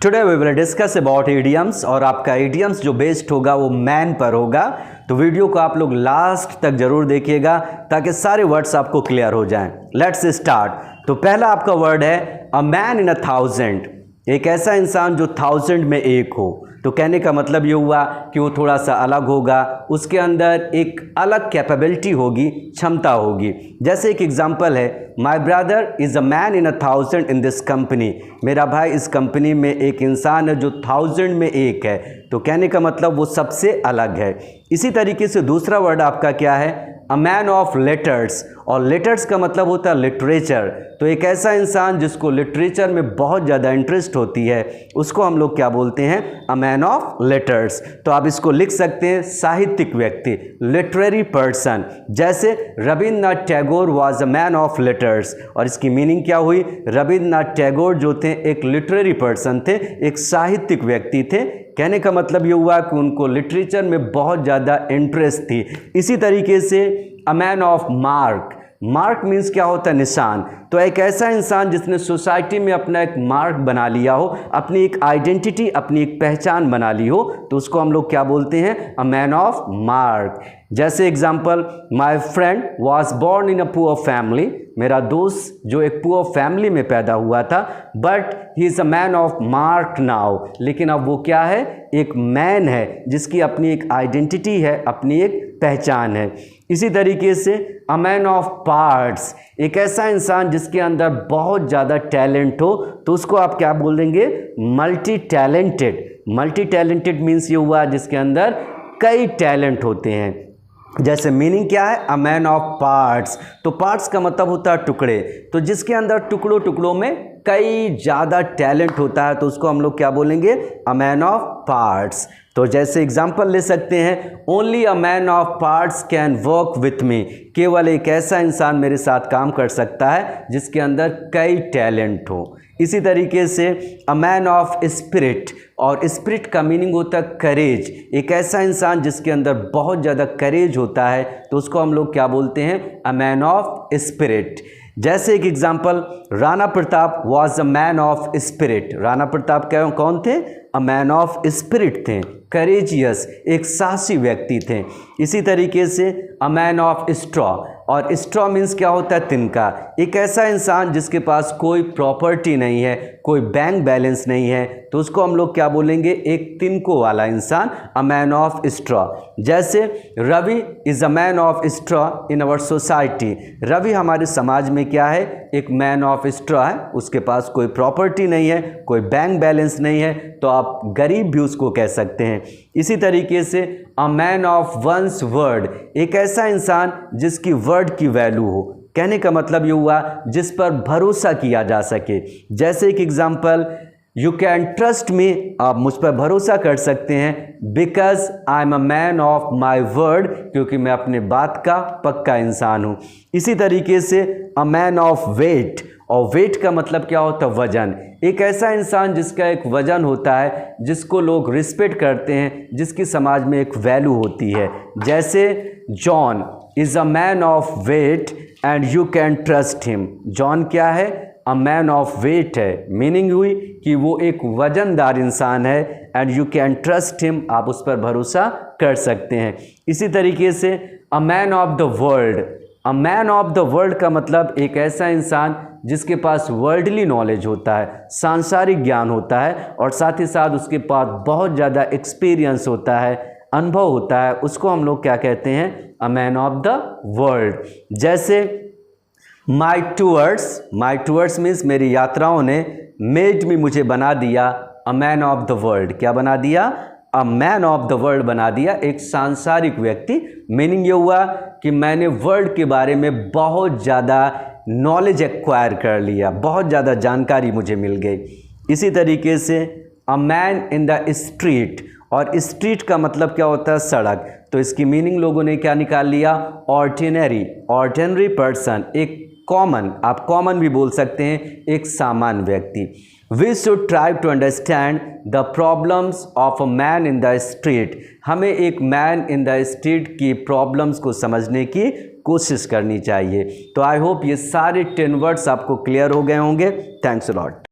Today we will discuss about idioms और आपका idioms जो बेस्ड होगा वो मैन पर होगा। तो वीडियो को आप लोग लास्ट तक जरूर देखिएगा ताकि सारे वर्ड्स आपको क्लियर हो जाएं। Let's start. तो पहला आपका वर्ड है a man in a thousand, एक ऐसा इंसान जो थाउजेंड में एक हो। तो कहने का मतलब ये हुआ कि वो थोड़ा सा अलग होगा, उसके अंदर एक अलग कैपेबिलिटी होगी, क्षमता होगी। जैसे एक एग्जांपल है, my brother is a man in a thousand in this company, मेरा भाई इस कंपनी में एक इंसान है जो थाउजेंड में एक है। तो कहने का मतलब वो सबसे अलग है। इसी तरीके से दूसरा वर्ड आपका क्या है, अ मैन ऑफ लेटर्स, और लेटर्स का मतलब होता है लिटरेचर। तो एक ऐसा इंसान जिसको लिटरेचर में बहुत ज़्यादा इंटरेस्ट होती है उसको हम लोग क्या बोलते हैं, अ मैन ऑफ लेटर्स। तो आप इसको लिख सकते हैं साहित्यिक व्यक्ति, लिटरेरी पर्सन। जैसे Rabindranath Tagore was a man of letters, और इसकी मीनिंग क्या हुई, रविंद्रनाथ टैगोर जो थे एक लिटरेरी पर्सन थे, एक साहित्यिक व्यक्ति थे। कहने का मतलब ये हुआ कि उनको लिटरेचर में बहुत ज़्यादा इंटरेस्ट थी। इसी तरीके से a man of mark, mark means क्या होता है, निशान। तो एक ऐसा इंसान जिसने सोसाइटी में अपना एक मार्क बना लिया हो, अपनी एक आइडेंटिटी, अपनी एक पहचान बना ली हो, तो उसको हम लोग क्या बोलते हैं, अ मैन ऑफ मार्क। जैसे example, my friend was born in a poor family, मेरा दोस्त जो एक पुअर फैमिली में पैदा हुआ था, but he is a man of mark now, लेकिन अब वो क्या है, एक मैन है जिसकी अपनी एक आइडेंटिटी है, अपनी एक पहचान है। इसी तरीके से अ मैन ऑफ पार्ट्स, एक ऐसा इंसान जिसके अंदर बहुत ज़्यादा टैलेंट हो, तो उसको आप क्या बोल देंगे, multi talented. Multi talented means ये हुआ जिसके अंदर कई टैलेंट होते हैं। जैसे मीनिंग क्या है, अ मैन ऑफ पार्ट्स। तो पार्ट्स का मतलब होता है टुकड़े, तो जिसके अंदर टुकड़ों टुकड़ों में कई ज़्यादा टैलेंट होता है तो उसको हम लोग क्या बोलेंगे, अ मैन ऑफ पार्ट्स। तो जैसे एग्जांपल ले सकते हैं, only a man of parts can work with me, केवल एक ऐसा इंसान मेरे साथ काम कर सकता है जिसके अंदर कई टैलेंट हो। इसी तरीके से अ मैन ऑफ स्पिरिट, और स्पिरिट का मीनिंग होता है करेज, एक ऐसा इंसान जिसके अंदर बहुत ज़्यादा करेज होता है तो उसको हम लोग क्या बोलते हैं, अ मैन ऑफ स्पिरिट। जैसे एक example, Rana Pratap was a man of spirit, Rana Pratap कौन थे, अ मैन ऑफ स्पिरिट थे, करेजियस, एक साहसी व्यक्ति थे। इसी तरीके से अ मैन ऑफ स्ट्रॉ, और स्ट्रॉ मीन्स क्या होता है, तिनका, एक ऐसा इंसान जिसके पास कोई प्रॉपर्टी नहीं है, कोई बैंक बैलेंस नहीं है, तो उसको हम लोग क्या बोलेंगे, एक तिनको वाला इंसान, अ मैन ऑफ स्ट्रॉ। जैसे Ravi is a man of straw in our society, Ravi हमारे समाज में क्या है, एक मैन ऑफ स्ट्रॉ है, उसके पास कोई प्रॉपर्टी नहीं है, कोई बैंक बैलेंस नहीं है, तो आप गरीब भी उसको कह सकते हैं। इसी तरीके से a man of one's word, एक ऐसा इंसान जिसकी वर्ड की वैल्यू हो, कहने का मतलब ये हुआ जिस पर भरोसा किया जा सके। जैसे एक example, you can trust me, आप मुझ पर भरोसा कर सकते हैं, because I am a man of my word, क्योंकि मैं अपने बात का पक्का इंसान हूँ। इसी तरीके से अ मैन ऑफ वेट, और वेट का मतलब क्या होता है, वजन, एक ऐसा इंसान जिसका एक वजन होता है, जिसको लोग रिस्पेक्ट करते हैं, जिसकी समाज में एक वैल्यू होती है। जैसे John is a man of weight and you can trust him, John क्या है, अ मैन ऑफ वेट है, मीनिंग हुई कि वो एक वजनदार इंसान है, and you can trust him, आप उस पर भरोसा कर सकते हैं। इसी तरीके से a man of the world, a man of the world का मतलब एक ऐसा इंसान जिसके पास वर्ल्डली नॉलेज होता है, सांसारिक ज्ञान होता है, और साथ ही साथ उसके पास बहुत ज़्यादा एक्सपीरियंस होता है, अनुभव होता है, उसको हम लोग क्या कहते हैं, a man of the world. जैसे माई टूअर्स मीन्स मेरी यात्राओं ने, मेड मी मुझे बना दिया, अ मैन ऑफ द वर्ल्ड, क्या बना दिया, अ मैन ऑफ द वर्ल्ड बना दिया, एक सांसारिक व्यक्ति। मीनिंग ये हुआ कि मैंने वर्ल्ड के बारे में बहुत ज़्यादा नॉलेज एक्वायर कर लिया, बहुत ज़्यादा जानकारी मुझे मिल गई। इसी तरीके से a man in the street, और स्ट्रीट का मतलब क्या होता है, सड़क, तो इसकी मीनिंग लोगों ने क्या निकाल लिया, ऑर्डिनरी पर्सन, एक कॉमन, आप कॉमन भी बोल सकते हैं, एक सामान्य व्यक्ति। We should try to understand the problems of a man in the street, हमें एक मैन इन द स्ट्रीट की प्रॉब्लम्स को समझने की कोशिश करनी चाहिए। तो आई होप ये सारे 10 वर्ड्स आपको क्लियर हो गए होंगे। Thanks a lot.